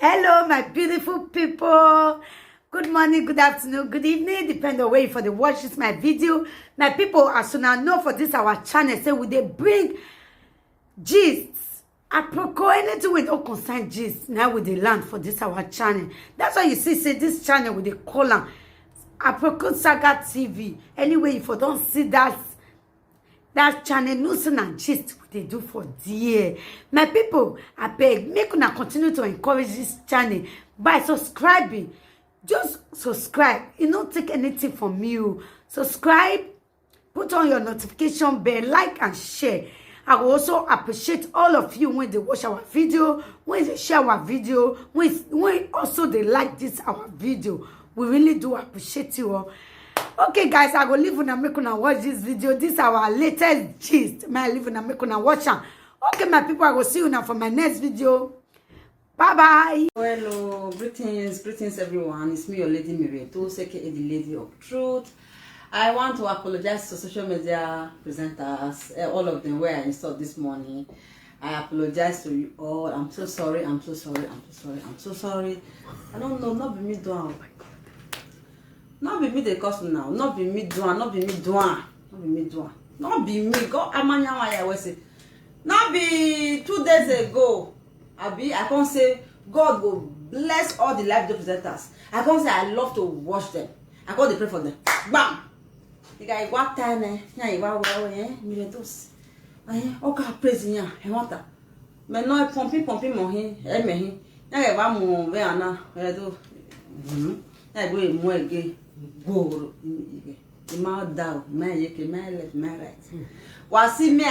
Hello, my beautiful people. Good morning, good afternoon, good evening, depending on where you for the watch this my video. My people, as soon as know for this our channel, say we they bring gists. Apropos anything we don't concern gist. Now with the land for this our channel. That's why you see, say this channel with the column. Apropos Saga TV. Anyway, if you don't see that channel news and gist what they do for dear. My people, I beg, make una continue to encourage this channel by subscribing. Just subscribe. It don't take anything from you. Subscribe, put on your notification bell, like and share. I will also appreciate all of you when they watch our video, when they share our video, when also they like this our video. We really do appreciate you all. Okay, guys, I go leave una make una watch this video. This is our latest gist. May I leave una make una watch am. Okay, my people, I will see you now for my next video. Bye bye. Hello, greetings everyone. It's me, your lady Miriam, aka the Lady of Truth. I want to apologize to social media presenters, all of them where I installed this morning. I apologize to you all. I'm so sorry. I don't know, not be me doing. Not be me the cause now. Not be me doing. Not be me. Go amanya why I was say. Not be 2 days ago. I can't say God will bless all the live presenters. I can't say I love to watch them. I can't pray for them. Bam! The guy what time yeah, you are well, Mirados. Okay, praise ya. I want that. But no pumping mohi, me. I have more where now. Where do? I go more again. Go. The mouth down, my left, my right. Was me,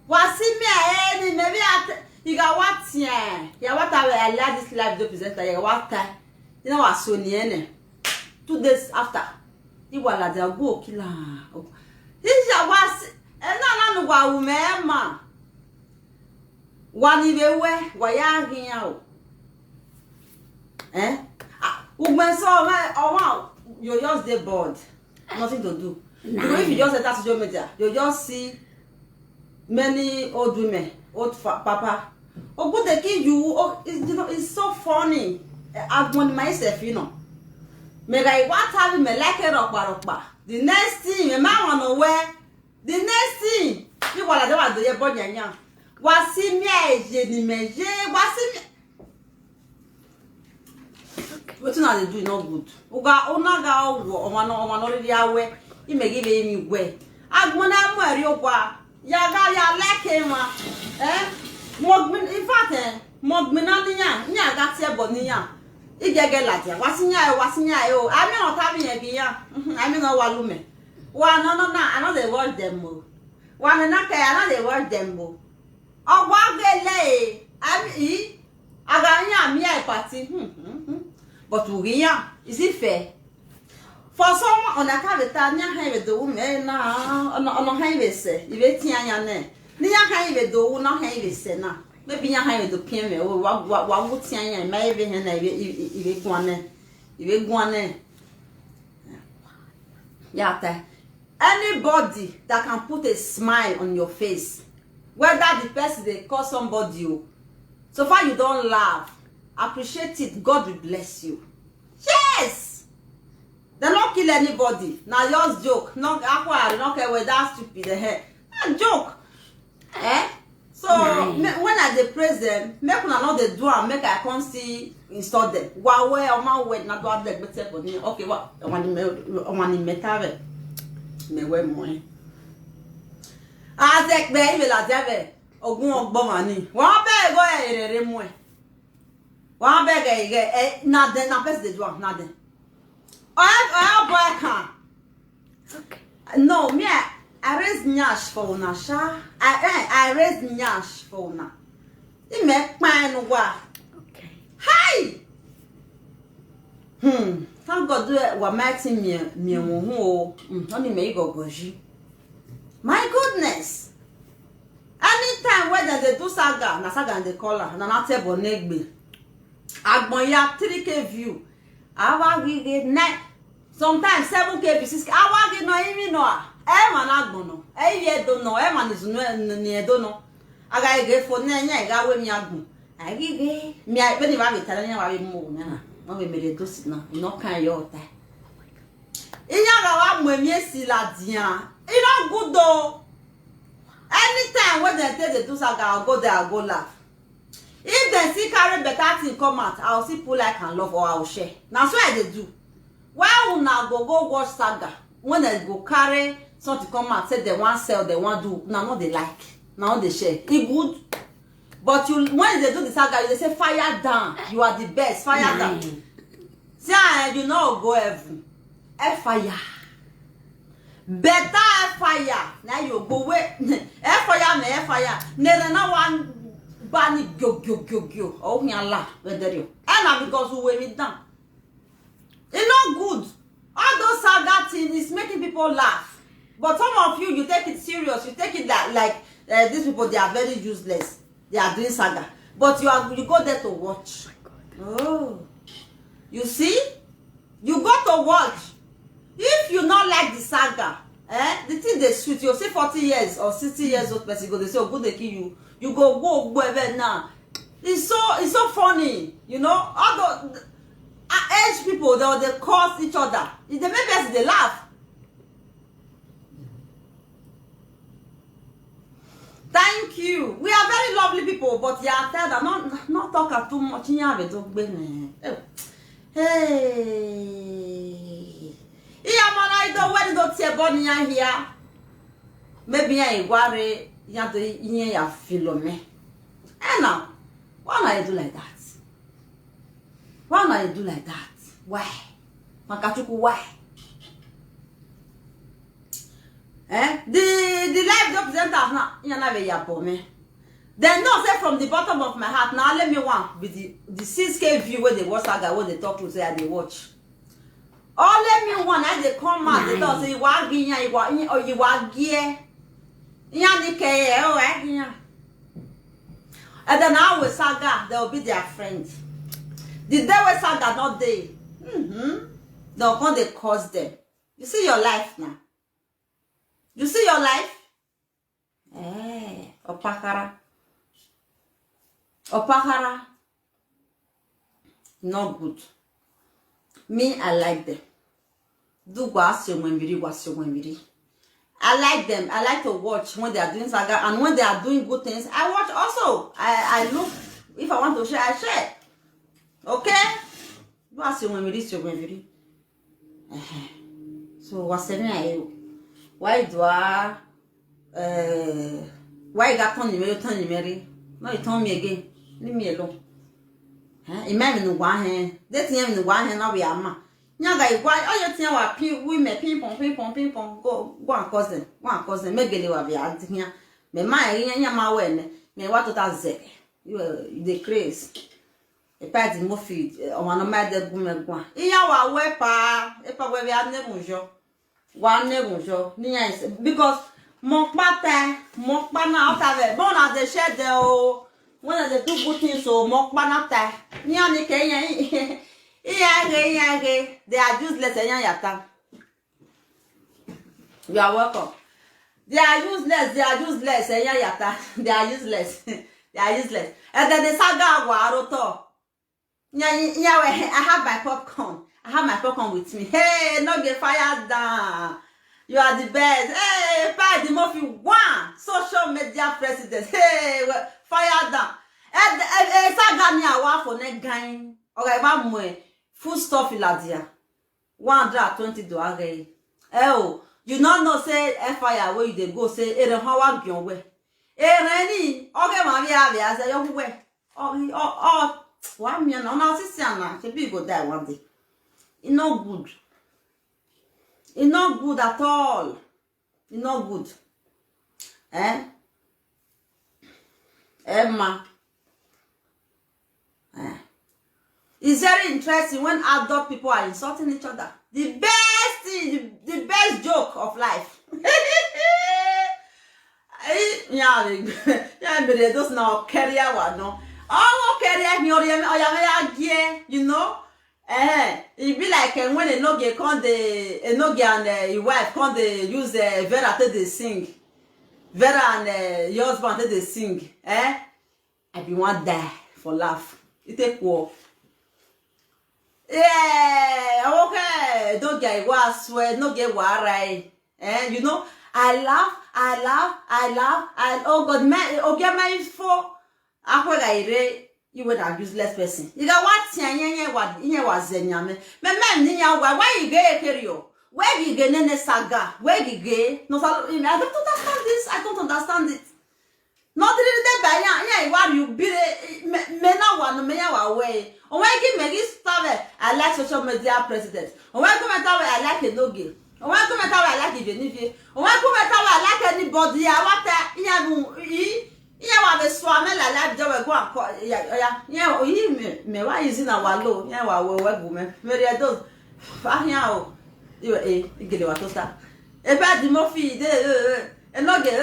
Was me, maybe you got what, yeah. Yeah, what I like this live presenter, what time? You know what, so near 2 days after. You were like a go killer. This was no wa woman. One even why are here? Woman saw my you're just the board. Nothing to do. If you just enter social media, you just see many old women, old papa. Oh, but they give you, it's so funny. I've won myself, you know. Me like what have me like a rock. The next thing, my man on where the next thing, you want to do your body and young. Was see me, was see me. What you do no good. Uga onaga o one already away. You may give me way. I wanna wear your wa. Yaga ya like him. Mogmin in fact, Mogminania, got your bonia. If you get like wasn't ya, oh, I'm not having a beer. I mean, no one woman. One, no, another word them. One another word them. Oh, what they lay. I got me a party. But is it fair? For someone on a cavitania, have the woman now on a highway say, if it's Tiana, near highway do not have it, say now. Maybe I have to pin me or what would say, and maybe if it one. Yeah, anybody that can put a smile on your face, whether the person they call somebody you, so far you don't laugh, appreciate it, God will bless you. Yes! They don't kill anybody. Now just joke. Not aqua, not care where that stupid hair. Joke. So when I praise them, make una not the do and make I can't see install them. Wow, where on my way not do that better for me. Okay, what? I want to metave. Me we more. Azek be be la jave. Ogun ogbo mani. Wọ́n be go erere mu e. Wọ́n be ge na den na pes de do na den. Oh boy can. Okay. No, me I raise nyash for una sha. I raise nyash for una. It make pan wa. Okay. Hi. Thank God do wa mighty me wo. Only me go goji. My goodness. Anytime when they do saga, na saga and they call her, na table negbe. Agbon ya 3K view. Awa we get 9. Sometimes 7K, 6K. Awa get no even no. Man agbono. Ye don't know. Man is no don't know. Aga get for nya ga we mi agbon. Agige. Me I when you have Italian wa mo na. No we mere dosi na. No kan yo ta. Inya ga wa mo emi esi la dia. E no good though. Anytime when they take the do saga, I'll go there, I'll go laugh. If they see carry better thing come out, I'll see pull like and love or I'll share. Now so I they do. Why would now go watch saga when they go carry something come out, say they want sell, they want do, now not they like, now they share. It good. But you when they do the saga, they say fire down. You are the best, fire down. See, you know go heaven. Fire. Better fire. Now you go away. Fire. Never no one bunny go. Oh, yalla. Whether you. And because we weigh it down. It's not good. All those saga things is making people laugh. But some of you, you take it serious. You take it like these people, they are very useless. They are doing saga. But you go there to watch. Oh. You see? You go to watch. If you not like the saga, the thing they sweet, you say 40 years or 60 years old person go, they say, oh, good they kill you. You go wherever now. It's so funny, you know. All the age people, they curse each other. If they make us, they laugh. Thank you. We are very lovely people, but yeah, tell them not talk too much. Hey. Yeah, man, I don't want to see a bunny here. Maybe I worry you have to feel me. And now, why not you do like that? Why not you do like that? Why? Makachuku, why? The live representative now, you never hear for me. Then no say from the bottom of my heart. Now let me one with the 6K view where they watch that guy, where they talk to say they watch. Oh, let me one as they come out, they don't say you are ginya, or you are gear. Yanike, oh, yeah. And then now with saga, they will be their friends. The day with saga not they. They'll come they cause them. You see your life now. You see your life? Opakara. Not good. Me, I like them. Do wasi. I like them. I like to watch when they are doing saga and when they are doing good things. I watch also. I look. If I want to share, I share. Okay? So what's the name? Why do I? Why you got Tony Mary? No, you told me again. Leave me alone. Imagine one hand. That's him in one hand. Now we are ma. Nyaga, why all your thing wa women ping pong go and cousin. Maybe they will be out here. Me my ma when me what to that zek. You the craze. A party mo feed on one of my dead women. Iya wa wepa. Epa we have never show. One never show. Because mokpata na otave. Bon as they share the when they do good things so mokpanata. Nyani Kenya. Yeah, they are useless. You are welcome. They are useless. They are useless. And then the saga waroto. I have my popcorn. I have my popcorn with me. Hey, not get fired down. You are the best. Hey, Paddy Murphy, one social media president. Hey, fire down. And saga ni awa for next guy. Okay, one more. Full stuff iladia. $120. Oh, you not know say fire where you dey go say ere hawa gyon we. Ere ni okay ma bia say yo we. Oh, one me na sisi ana, she be go die one day. It not good. It not good at all. It not good. Emma. It's very interesting when adult people are insulting each other. The best thing, the best joke of life. Yeah, those now career one no. Oh, career you know. It be like when a noge come the noge and your wife come they use Vera to they sing. Vera and your husband to they sing. I be one die. for laugh. It take war. Yeah, okay. Don't get what swear, no get what right. And you know, I laugh. Oh God, man, okay, my info. You were a useless person. You got what? You was Zenyame. Why you gay, Kerio? Where you get in a saga? Where you gay? No, I don't understand this. I don't understand it. Not really that why you be mena one me away. On why give me this stave I like social media president. On why come I like a nogi. On why come I like even on why come I like anybody. I want that the swam la life job go me why is in our low. Woman. Very those you get what to start. A bad Murphy and not get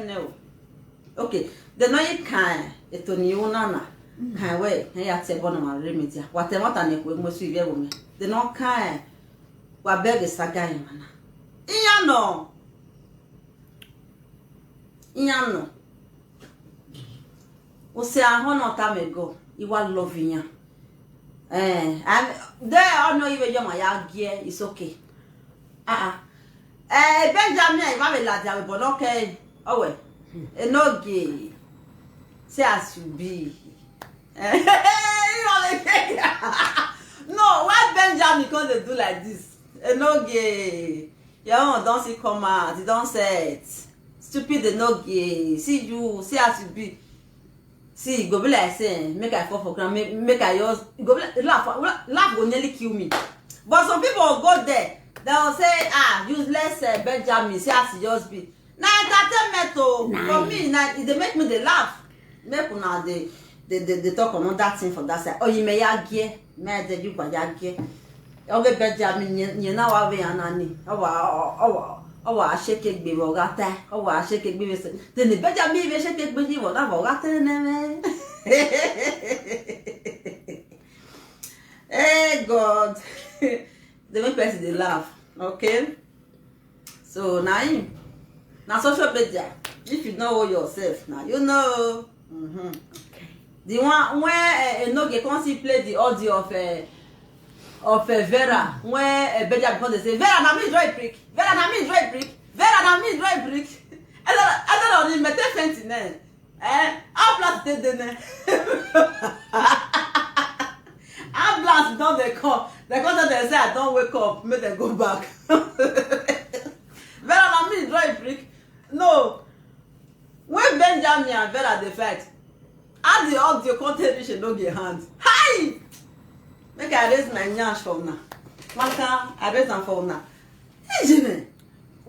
no. Okay, the no you can it on you nana. Can wait, I have said one of my remedies. Whatever I make with most of your women. The no kind what beg is a guy, man. Iano. O say a honor time ago, you were loving ya. And there are no even your my gear, it's okay. Benjamin, if I will let you, but okay. Oh, well. No gay. Say as you be. No, why Benjamin can't do like this? No gay. Your own don't see come out. You don't say it. Stupid no gay. See you. See as you be. See, go be like saying, make I fall for ground. Make I yours. Go be laugh will nearly kill me. But some people will go there. They will say, useless Benjamin. See as you just be. Now entertainment for me, they make me they laugh. Make now they talk on that thing for that side. Oh, you may have gear, may they do what you gear. Okay, Benjamin, you know how we are nanny. Oh, I shake it be Rogata. Oh, I shake it be. Then the Benjamin shake it be what I've forgotten. Hey, God. They make person they laugh. Okay? So now social media. If you know yourself now, you know. Okay. The one where no get can see play the audio of Vera where Benjamin because they say Vera na me dry brick. Vera na me dry brick. Vera na me dry brick. I don't know me te fentine. How blast they How blast don't they come? They come they say I don't wake up, make them go back. Vera na me dry brick. No. When Benjamin and Vera they fight, how the audio content reach no get hand. Hi! Make I raise my nyash for now. I raise them for now. Hey,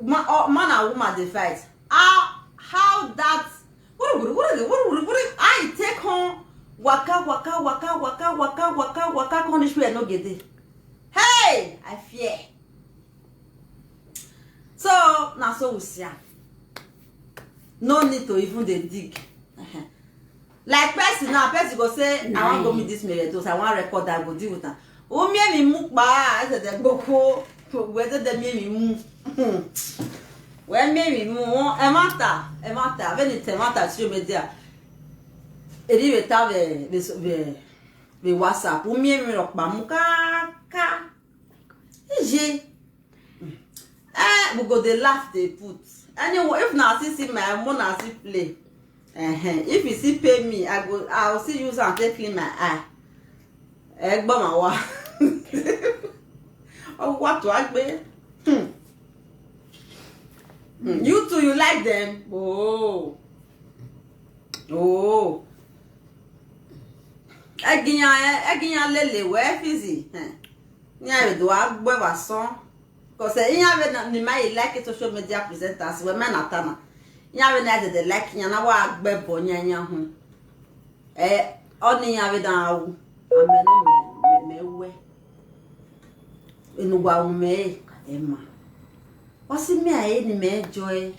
man and woman they fight. How that? What? I take home waka punish me no get it. Hey! I fear. So now so we see. No need to even dey dig. Like person now, person go say, I want go meet this Meletos, I want record that, go deal with her. Oh, me move I said, they go whether they me move. When me move, a matter, when it's a matter, she me there. Et il veut t'avoir le WhatsApp, ou me rock bamuka, j'ai. We go they laugh, they put. Anyway, if now see my mona see play. If you see pay me, I'll see you and take clean my eye. Oh, what do I be? You too, you like them? Oh. Eginya lele where fizzy. Nya do agbe son. Because you have any like social media presenters, women at Tana. You have the like Yana Bebo Nyanya. Only have it now. In one may, Emma. What's in me? I ain't me joy.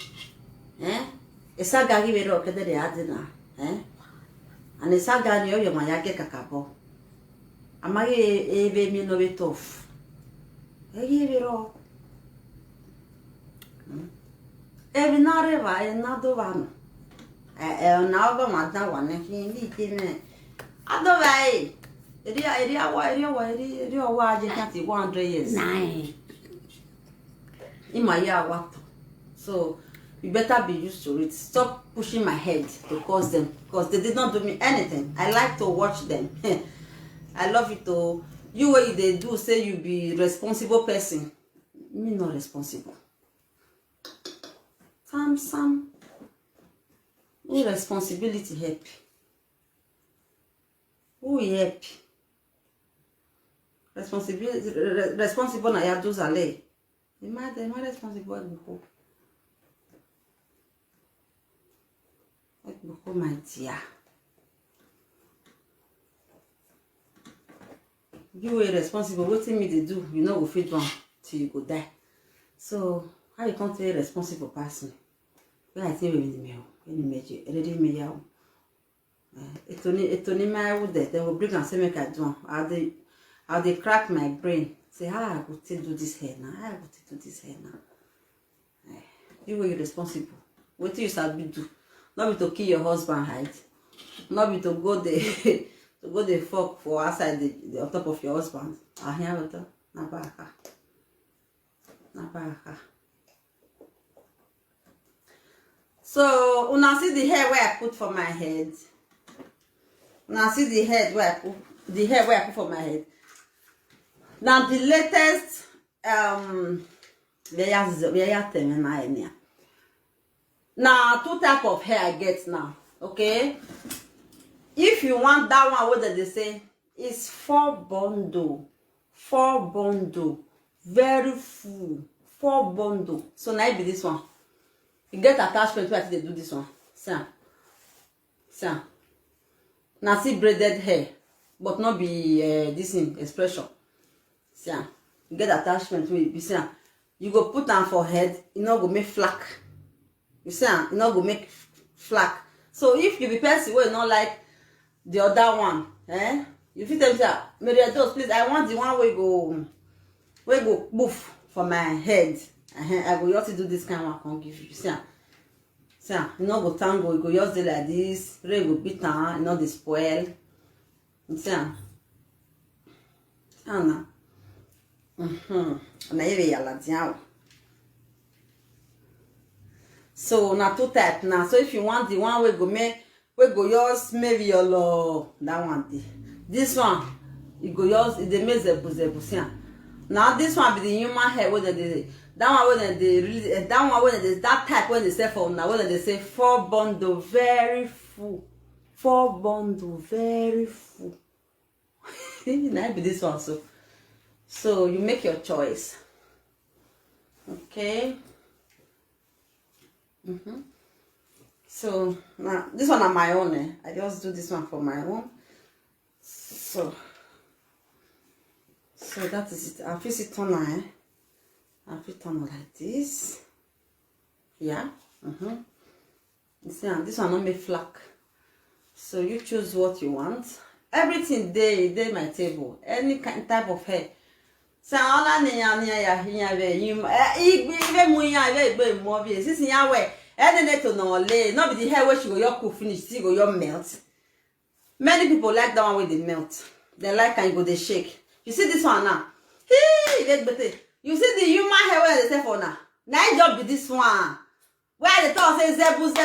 A saga give it up at the Adina. And a saga near your Mayake Cacapo. Am I a me no bit off? I give it all. Every nareva e nadovano. now go madam one he didn't. I don't know. Eri owa je can't 100 years. Nine. In my year what? So you better be used to it. Stop pushing my head to cause them because they did not do me anything. I like to watch them. I love it to you what they do say you be responsible person. Me not responsible. Some irresponsibility happy. Who happy? Responsible na ya dos ale. Am I responsible before? Before my dear. You were responsible. What me they do? You know, go fit one till you go die. So how you can't say responsible person? When I say we need me, already me ya. Etoni my would they will bring and say make I do. How they crack my brain. Say, I go to do this here now. I go to do this here now. You were responsible. What you start do? Not be to kill your husband, right? Not be to go there to go the fuck for outside the on top of your husband. I hear what na baraka. So una see the hair where I put for my head. Una see the hair where I put for my head. Now the latest now two type of hair I get now. Okay, if you want that one, what did they say? It's 4 bundle, very full, 4 bundle. So now it be this one. You get attachment where they do this one. See. Now see braided hair, but not be this in expression. See, you get attachment where you see. You go put on for head, you know go make flack. You see, you know go make flack. So if you be person where you not like the other one, you fit tell me, Maria Dose, please, I want the one where go boof for my head. I go just do this kind of one, I can give you. See, you know go tango, you go just do like this, ray go beat down, you know the spoil. You see, now. So now two type now. So if you want the one we go yours maybe your that one this one you go yours they make the now this one be the human hair where they that one when they really that one when they that type when they say for now when they say 4 bundle very full 4 bundle very full. Now be this one so you make your choice. Okay. So now this one on my own. I just do this one for my own. So that is it. I'll fix it on now. I'll fix it on like this. Yeah. You see, this one not make flack. So you choose what you want. Everything they my table. Any kind type of hair. So all na ya not be the hair where she go your cook finish, she go your melt. Many people like that one where they melt. They like and you go they shake. You see this one now? You see the human hair where they say for now. Now job be this one. Where the talk say zebu.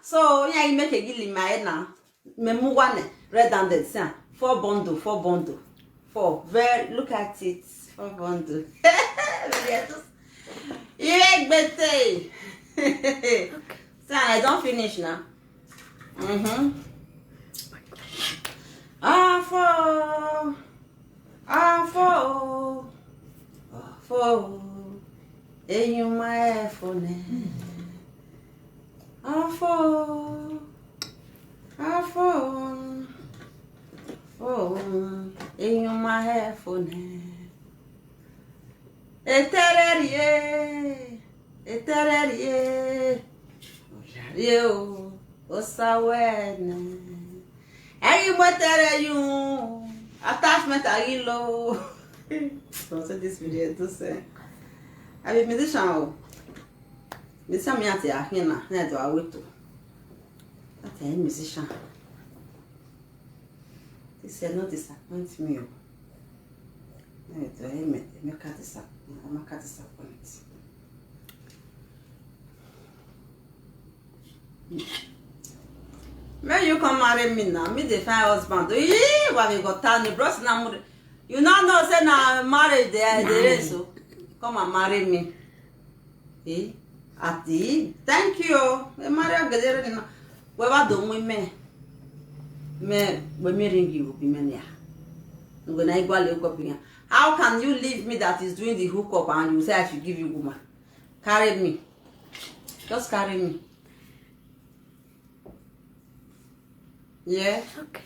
So yeah, you make a gilly my head now. Memu one red and dead. 4 bundle. 4. Very look at it. 4 bundle. You make better. So I don't finish now. For and you my phone. In my phone. Etererie. Yo, osawene. Ayi motere you. Attachment are low. Don't say this video to say. I be musician. Me say me ate ahina na do aweto. That a musician. This is not disappoint me. No, it make her disappoint. May you come marry me now? Me the fine husband. What we got time? Bros na you know say na marriage there so. Come and marry me. Eh? Ati, thank you. Me marry agedere na. We wa do me. Me ring you be me ya. Ngona igwa le hook up. How can you leave me that is doing the hookup and you say I should give you woman? Carry me. Just carry me. Yeah. Okay.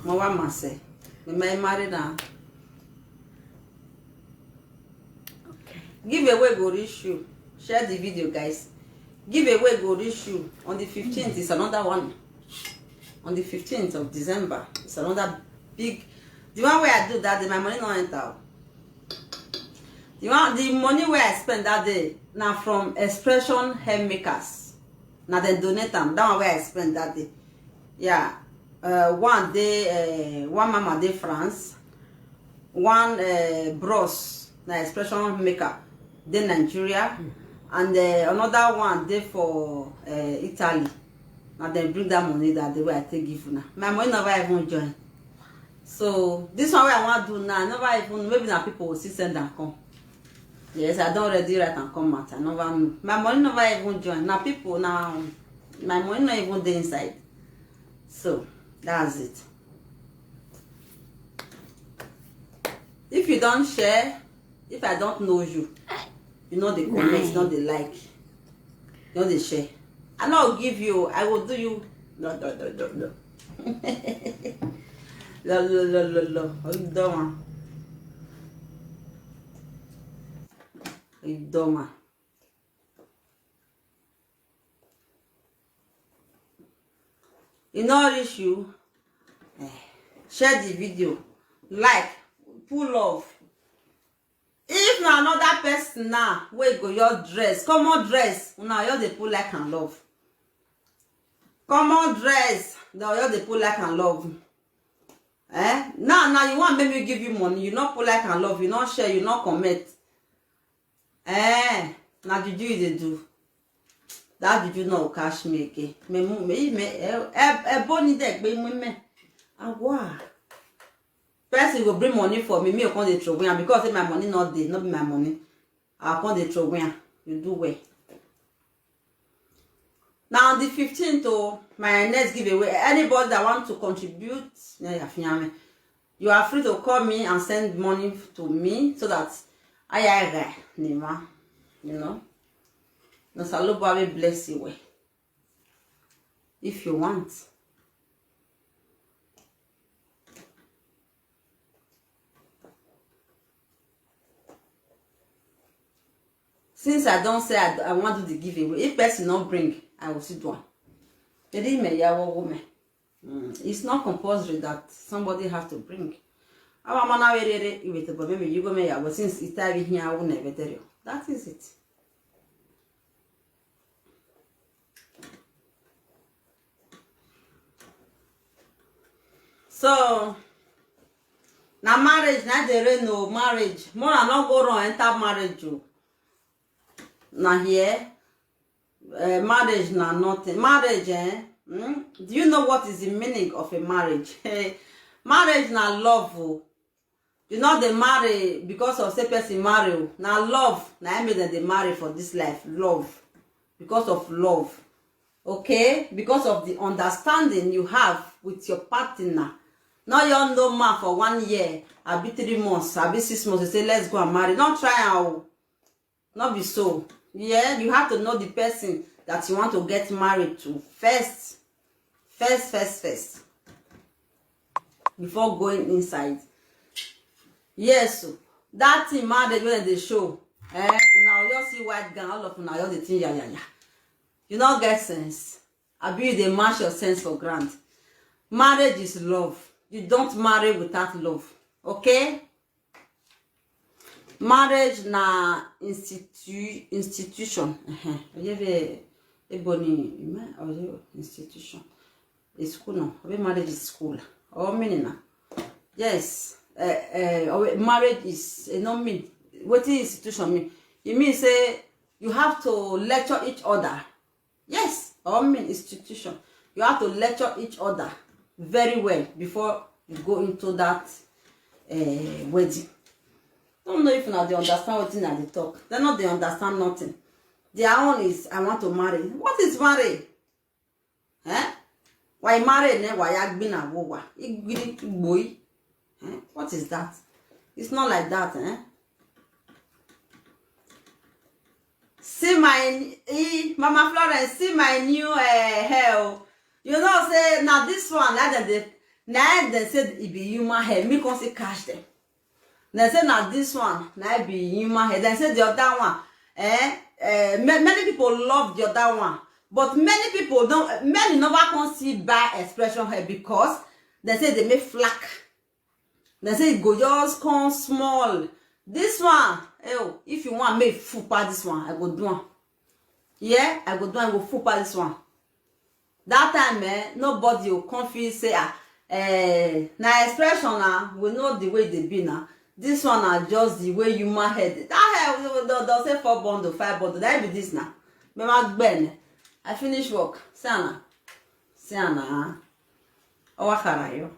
Mwa mase. Me married now. Okay. Give away go issue. Share the video, guys. Give away go issue on the 15th. It's another one. On the 15th of December, it's another big. The one where I do that day, my money not enter. The money where I spend that day now from Expression Hair Makers. Now they donate them. That one where I spend that day. Yeah. One day, one mama day France. One bros na Expression Maker day Nigeria. And another one day for Italy. Now they bring that money that day where I take give now. My money never even join. So this one where I want to do now, never even maybe now people will see send and come. Yes, I don't already write and come out. I never know. My money never even join. Now people now my money not even there inside. So that's it. If you don't share, if I don't know you, you know the comments, you know the like, you know the share. I know I'll give you, I will do you. No. No. You dumb. You know issue. Share the video, like, pull love. If na another person now, we go your dress, common dress, now you dey pull like and love. Common dress, now you dey pull like and love. Now you want me give you money, you not pull like and love, you not share, you not comment. Now juju you dey do. That juju no cash me again. Boni dek be me. Awa. Person go bring money for me you can't throw away because say my money not there, not be my money. I can't throw away. You do well. Now on the 15th, oh, my next giveaway. Anybody that want to contribute, you are free to call me and send money to me so that I Nima, you know. No Saloba will bless you. If you want. Since I don't say I want to do the giveaway, if person not bring, I will sit down. It's not compulsory that somebody has to bring. Maybe you go me, but since it's time here, I will never tell you. That is it. So now marriage, now there is no marriage. More I not go wrong enter marriage. Now here, marriage now nothing. Marriage, Do you know what is the meaning of a marriage? Marriage now love. You know they marry because of say person marry. Now love. Now I mean that they marry for this life. Love. Because of love. Okay? Because of the understanding you have with your partner. Now you know man for 1 year, I be 3 months, I be 6 months, you say let's go and marry. Not try out. Not be so. Yeah, you have to know the person that you want to get married to first. First. Before going inside. Yes, that thing marriage when they show. Now you see white girl, all of now you the thing yeah. You not get sense. I be they match your sense for grant. Marriage is love. You don't marry without love. Okay? marriage na institution. Ebony institution. It's school no. Marriage is school. Or meaning na. Yes. Marriage is no mean. What is institution mean? It means say you have to lecture each other. Yes. Or mean institution. You have to lecture each other very well before you go into that wedding. Don't know if now they understand what they talk. They not they understand nothing. Their own is I want to marry. What is marry? Eh? Why marry? Why agbina wowa? Boy? What is that? It's not like that, eh? See my Mama Florence, see my new hair. You know, say now this one, now they said it be human hair. Me can see cash them. They say now this one, now it be human hair. They say the other one, many people love the other one, but many people don't. Many never can see by expression hair because they say they make flack. They say it go just come small. This one, if you want make full part this one, I go do one. Yeah, I go do one. I go full part this one. That time, nobody will confuse say na expression we know the way they be now. This one are just the way human head. That hair does say 4 bundle, 5 bundle. That be this now. I finish work. Siana. Owakarayo.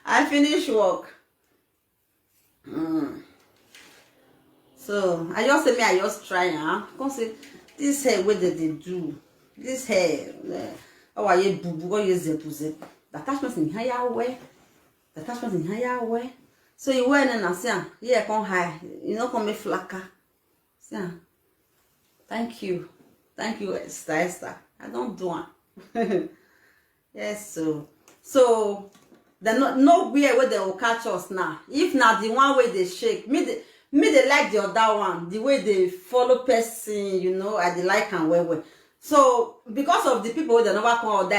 I finish work. So I just say I just try Come see this hair what did they do? This hair how are you boo what you zepu. The attachment in higher way. The attachment in higher way. So you wear and I say, yeah, come high. You know come me flacker. See. Thank you, Esther. I don't do one. Yes, so they no way where they will catch us now. If not the one way they shake, me they like the other one, the way they follow person, you know, I they like and well. So because of the people that never come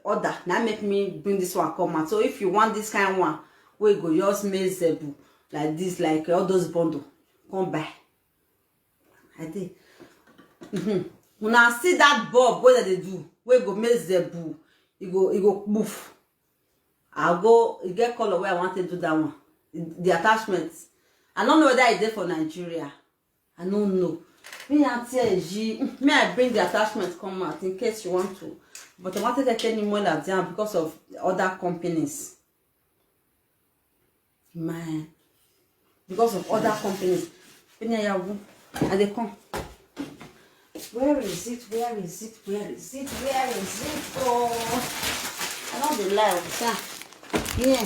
order, now make me bring this one come out. So if you want this kind of one, we go just make zebu like this, like all those bundle, come buy. I did. When I see that bulb, what they do? We go make zebu. You go move. I'll go get color where I want to do that one. The attachments. I don't know whether it's there for Nigeria. I don't know. Me I bring the attachments come out in case you want to. But I wanted to take any more like that because of other companies. Man. Because of other companies. And they come. Where is it? Oh, I don't be loud. Yeah.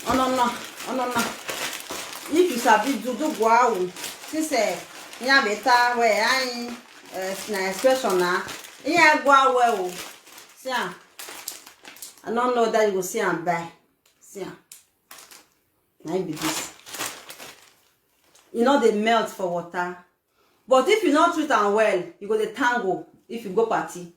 Oh no. If you sabi do wow. Since yeah better where I na expression na. Yeah go well. See. I don't know that you go see and buy. See. Now be this. You know they melt for water. But if you don't treat them well, you go the tango if you go party.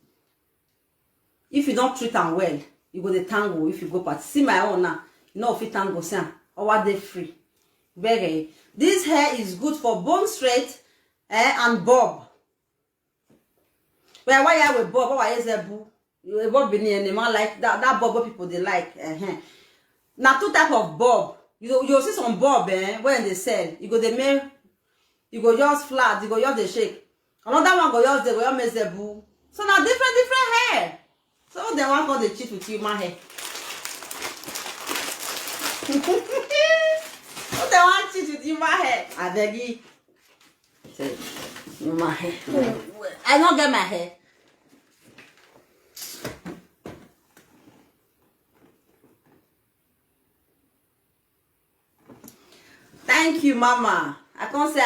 If you don't treat them well, you go the tango if you go party. See my own now. You know if you tango, see, or what they free. Very. This hair is good for bone straight and bob. Well, why are we bob? Why is there boo? You bob be near man like that bob people they like. Now 2 type of bob. You see some bob when they sell. You go the make. You go just flat, you go just the shake. Another one go just the make the boo. So now different hair. So they want to cheat with you, my hair. So they want to cheat with you, my hair. I beg you. Say, my hair. I don't get my hair. Thank you, Mama. I can't say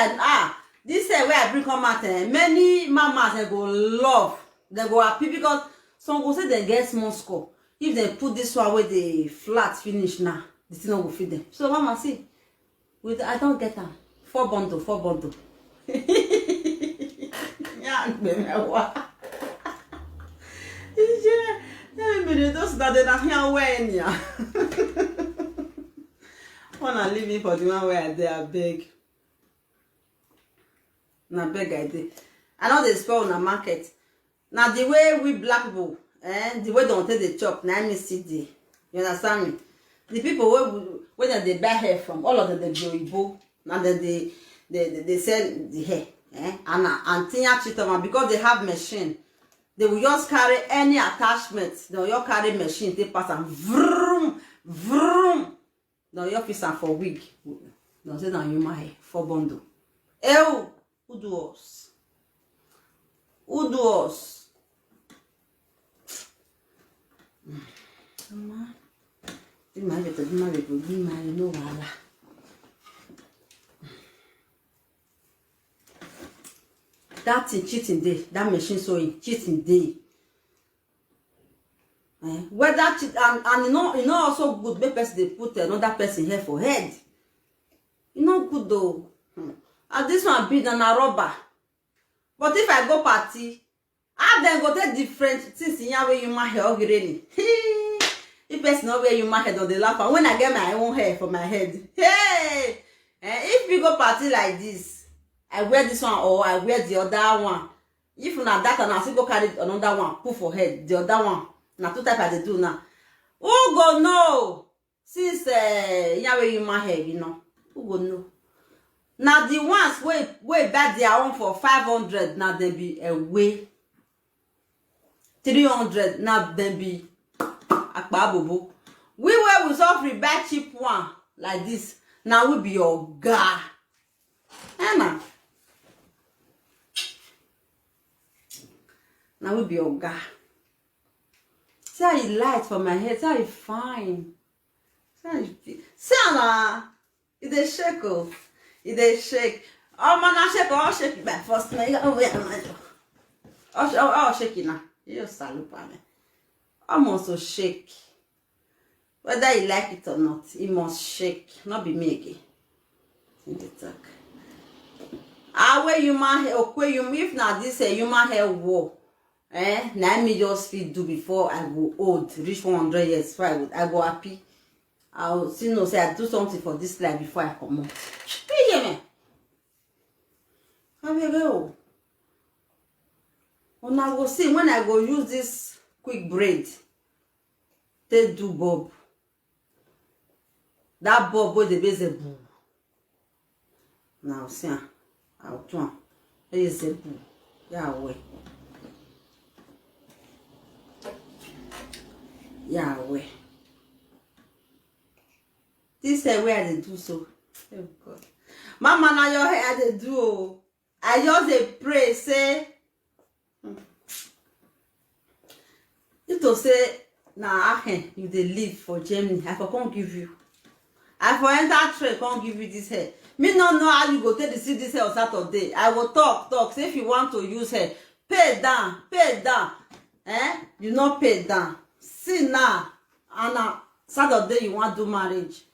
this way I bring come out. Many mamas they go love, they go happy because some go say they get small score. If they put this one where they flat finish now, the thing not go fit them. So Mama see, with I don't get them 4 bundle. Yeah, Hey, those that they not here when ya. Wanna leave me for the one where they are big. Na beg I did. I know they spell on the market. Now the way we black people, the way don't take the chop, now me see the. You understand me? The people where they buy hair from, all of them they Igbo. Now they sell the hair, and Tinya Chitama, because they have machine. They will just carry any attachment. They will just carry machine, they pass and vroom, vroom. They will just for wig. They say now you my for bundle. Ew, who do us? Who do us? Come on. That thing cheating day, that machine sewing cheating day. Where that cheat and you know also good make person they put another person here for head. You know good though. And this one be than a rubber. But if I go party, I then go take different things in your way you my hair already. If person not wear you my head or they laugh, and when I get my own hair for my head, hey, if we go party like this. I wear this one or I wear the other one. If not that and I still go carry another one, put for head, the other one. Now two type I do now. Who go know? Since Yahweh you my head, you know. Who go know? Now the ones way back their own for 500, now they be away. 300, now they be akbabobo. We were with all free buy cheap one like this. Now we be your guy. Anna. Now we be Oga. See how you light for my head. See how you fine. See how you feel. See how it dey shake. It dey shake. Oh man, I shake. I'll shake it back first. I'll shake it now. You salute me. I'm also shake. Whether you like it or not, it must shake. Not be me again. In the talk. I wear human hair. Okay, you if not this human hair war. Now me just feel do before I go old, reach 100 years. So I go happy. I will still know say I do something for this life before I come out. Hey, me. How you go? When I go see when I go use this quick braid, they do bob. That bob with the base boo. Now see, I'll do. There is a boo. Yahweh. Yahweh. This is where they do so. Oh God. Mama, now your hair they do. I just pray, say. You to say, now you they live for Germany. I can't give you. I for enter train, can't give you this hair. Me not know how you go take to see this hair on Saturday. I will talk. Say if you want to use hair, pay down. You not pay down. See now, and Saturday you want to do marriage.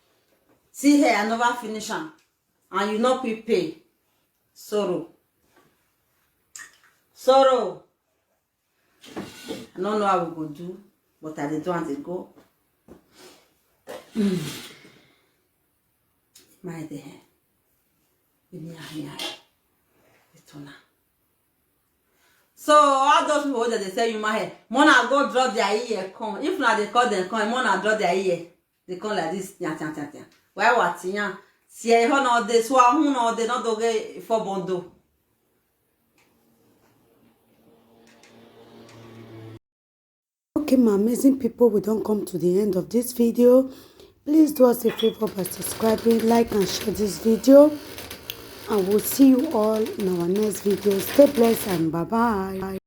See here, I never finish am, and you not pay. Sorrow. I don't know how we go do, but I did want to go. My dear, so all those people that they say you my hair, Mona go draw their ear come. If not they call them come, Mona draw their ear. They come like this. Why what ya? Si e ho no de so ahu no de no doge for bondo. Okay, my amazing people, we don't come to the end of this video. Please do us a favor by subscribing, like and share this video. I will see you all in our next video. Stay blessed and bye bye.